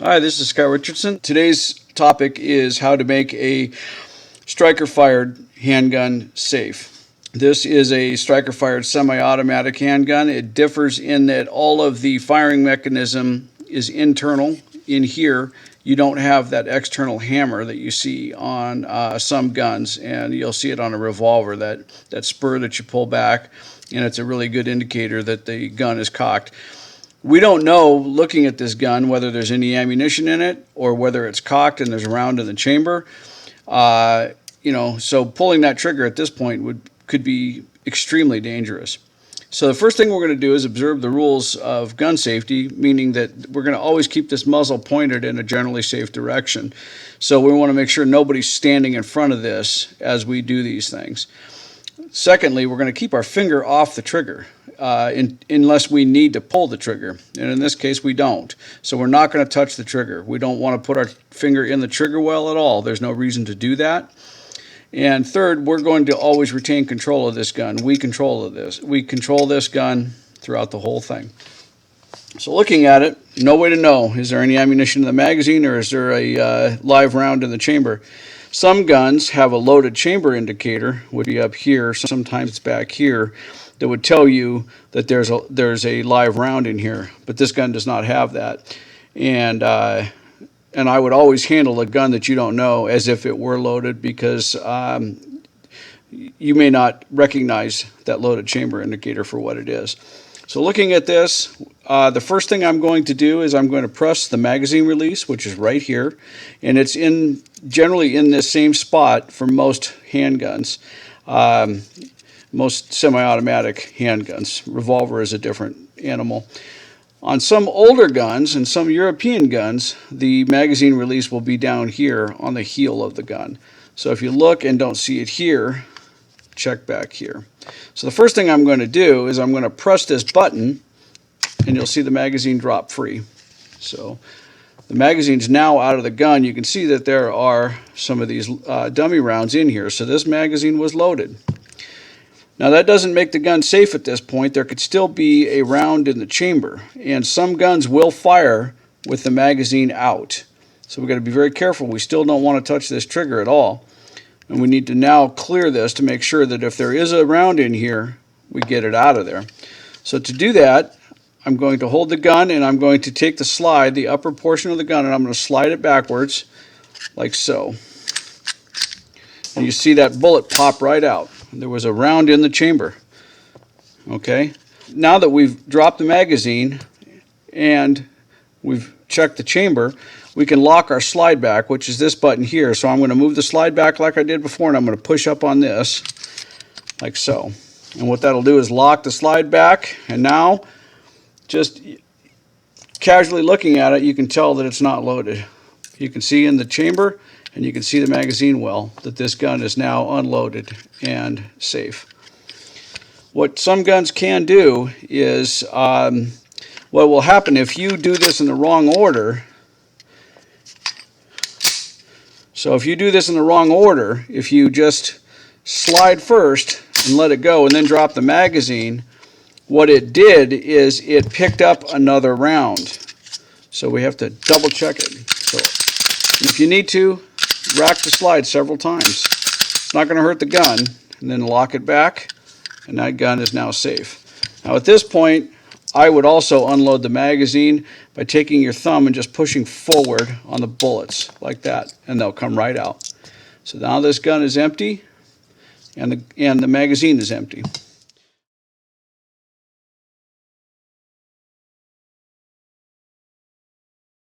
Hi, this is Scott Richardson. Today's topic is how to make a striker-fired handgun safe. This is a striker-fired semi-automatic handgun. It differs in that all of the firing mechanism is internal. In here, you don't have that external hammer that you see on some guns, and you'll see it on a revolver, that spur that you pull back, and it's a really good indicator that the gun is cocked. We don't know, looking at this gun, whether there's any ammunition in it or whether it's cocked and there's a round in the chamber. So pulling that trigger at this point could be extremely dangerous. So the first thing we're going to do is observe the rules of gun safety, meaning that we're going to always keep this muzzle pointed in a generally safe direction. So we want to make sure nobody's standing in front of this as we do these things. Secondly, we're going to keep our finger off the trigger unless we need to pull the trigger. And in this case, we don't. So we're not going to touch the trigger. We don't want to put our finger in the trigger well at all. There's no reason to do that. And third, we're going to always retain control of this gun. We control this gun throughout the whole thing. So looking at it, no way to know, is there any ammunition in the magazine or is there a live round in the chamber? Some guns have a loaded chamber indicator, would be up here, sometimes it's back here, that would tell you that there's a live round in here, but this gun does not have that. And I would always handle a gun that you don't know as if it were loaded, because you may not recognize that loaded chamber indicator for what it is. So looking at this, the first thing I'm going to do is I'm going to press the magazine release, which is right here, and it's generally in this same spot for most handguns, most semi-automatic handguns. Revolver is a different animal. On some older guns and some European guns, the magazine release will be down here on the heel of the gun. So if you look and don't see it here, check back here. So the first thing I'm going to do is I'm going to press this button, and you'll see the magazine drop free. So the magazine's now out of the gun. You can see that there are some of these dummy rounds in here. So this magazine was loaded. Now that doesn't make the gun safe at this point. There could still be a round in the chamber, and some guns will fire with the magazine out. So we've got to be very careful. We still don't want to touch this trigger at all. And we need to now clear this to make sure that if there is a round in here, we get it out of there. So to do that, I'm going to hold the gun and I'm going to take the slide, the upper portion of the gun, and I'm going to slide it backwards like so. And you see that bullet pop right out. There was a round in the chamber. Okay. Now that we've dropped the magazine and we've checked the chamber, we can lock our slide back, which is this button here. So I'm going to move the slide back like I did before, and I'm going to push up on this like so. And what that'll do is lock the slide back, and now just casually looking at it, you can tell that it's not loaded. You can see in the chamber, and you can see the magazine well, that this gun is now unloaded and safe. What some guns can do is, what will happen if you do this in the wrong order. So if you do this in the wrong order, if you just slide first and let it go and then drop the magazine, what it did is it picked up another round. So we have to double check it. So if you need to, rack the slide several times. It's not going to hurt the gun. And then lock it back, and that gun is now safe. Now at this point, I would also unload the magazine by taking your thumb and just pushing forward on the bullets like that, and they'll come right out. So now this gun is empty, and the magazine is empty.